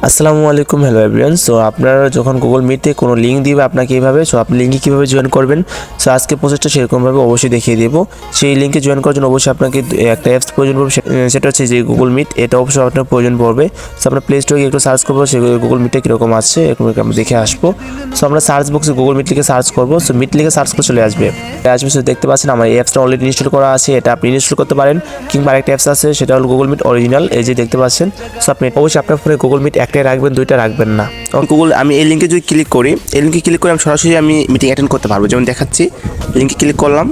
আসসালামু আলাইকুম, hello everyone. So আপনারা যখন গুগল মিটে কোনো লিঙ্ক দিবে আপনাকে এইভাবে, সো আপনি লিঙ্কে কীভাবে জয়েন করবেন, সো আজকে প্রসেসটা সেরকমভাবে অবশ্যই দেখিয়ে দেবো। সেই লিঙ্কে জয়েন করার জন্য অবশ্যই আপনাকে একটা অ্যাপস প্রয়োজন পড়বে, সেটা হচ্ছে যে গুগল মিট। এটা অবশ্যই আপনার প্রয়োজন পড়বে। সো আমরা প্লে স্টোরে একটু সার্চ করবো সে গুগল মিটে কীরকম আছে, এরকম আমরা দেখে আসবো। সো আমরা সার্চ বক্সে গুগল মিট লিখে সার্চ করবো। সো মিট লিখে সার্চ করে চলে আসবে। সো দেখতে পাচ্ছেন আমার এই অ্যাপসটা অলরেডি ইনস্টল করা আছে, এটা আপনি ইনস্টল করতে পারেন। কিংবা আরেকটা অ্যাপস আছে, সেটা হলো গুগল মিট অরিজিনাল, এই যে দেখতে পাচ্ছেন। সো আপনি অবশ্যই আপনার ফোনে গুগল মিট একটাই রাখবেন, দুইটা রাখবেন না। গুগল আমি এই লিঙ্কে যদি ক্লিক করি, এই লিঙ্কে ক্লিক করে আমি সরাসরি মিটিং অ্যাটেন্ড করতে পারবো। যেমন দেখাচ্ছি, লিঙ্কে ক্লিক করলাম।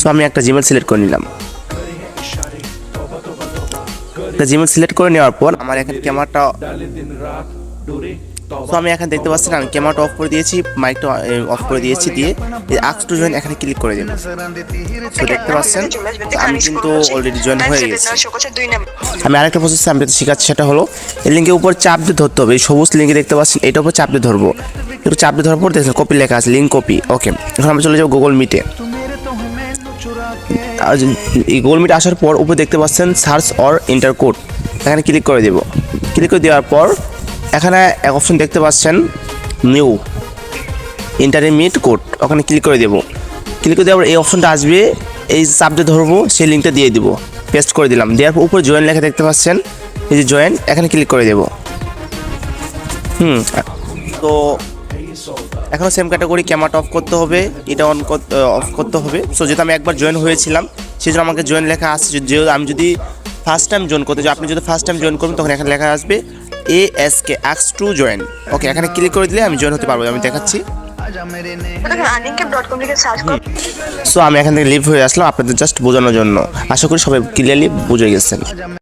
সো আমি একটা জিমেল সিলেক্ট করে নিলাম। জিমেল সিলেক্ট করে নেওয়ার পর আমার এখানে ক্যামেরাটা, তো আমি এখানে দেখতে পাচ্ছেন আমি ক্যামেরাটা অফ করে দিয়েছি, মাইকটা অফ করে দিয়েছি, দিয়ে আস্ক টু জয়েন এখানে ক্লিক করে দেব। তো দেখতে পাচ্ছেন আমি কিন্তু অলরেডি জয়েন হয়ে গেছি। আমি আরেকটা প্রসেস আমি শেখাচ্ছি, সেটা হলো এই লিঙ্কের উপর চাপ দিয়ে ধরতে হবে। এই সবুজ লিঙ্কে দেখতে পাচ্ছেন, এটার উপর চাপ দিয়ে ধরবো। একটু চাপ দিয়ে ধরার পর দেখছেন কপি লেখা আছে, লিঙ্ক কপি। ওকে, এখন আমরা চলে যাবো গুগল মিটে। এই গুগল মিট আসার পর উপরে দেখতে পাচ্ছেন সার্চ অর এন্টার কোড, এখানে ক্লিক করে দেব। ক্লিক করে দেওয়ার পর এখানে এক অপশন দেখতে পাচ্ছেন নিউ ইন্টারমিট কোড, ওখানে ক্লিক করে দেব। ক্লিক করে দেওয়ার এই অপশনটা আসবে, এই সাবজেক্ট ধরবো, সেই লিঙ্কটা দিয়ে দিব, পেস্ট করে দিলাম। দেওয়ার পর উপরে জয়েন লেখা দেখতে পাচ্ছেন, এই যে জয়েন, এখানে ক্লিক করে দেব। তো এখনও সেম ক্যাটাগরি, ক্যামেরাটা অফ করতে হবে, এটা অফ করতে হবে। সো যেহেতু আমি একবার জয়েন হয়েছিলাম, সেই জন্য আমাকে জয়েন লেখা আসছে। যেহেতু আমি যদি ফার্স্ট টাইম জয়েন করতে চাই, আপনি যদি ফার্স্ট টাইম জয়েন করবেন, তখন এখানে লেখা আসবে ASK আস্ক টু জয়েন। ওকে, এখানে ক্লিক করে দিলে আমি জয়েন হতে পারবো। আমি দেখাচ্ছি। সো আমি এখান থেকে লিভ হয়ে আসলাম আপনাদের জাস্ট বোঝানোর জন্য। আশা করি সবাই ক্লিয়ারলি বুঝে গেছেন।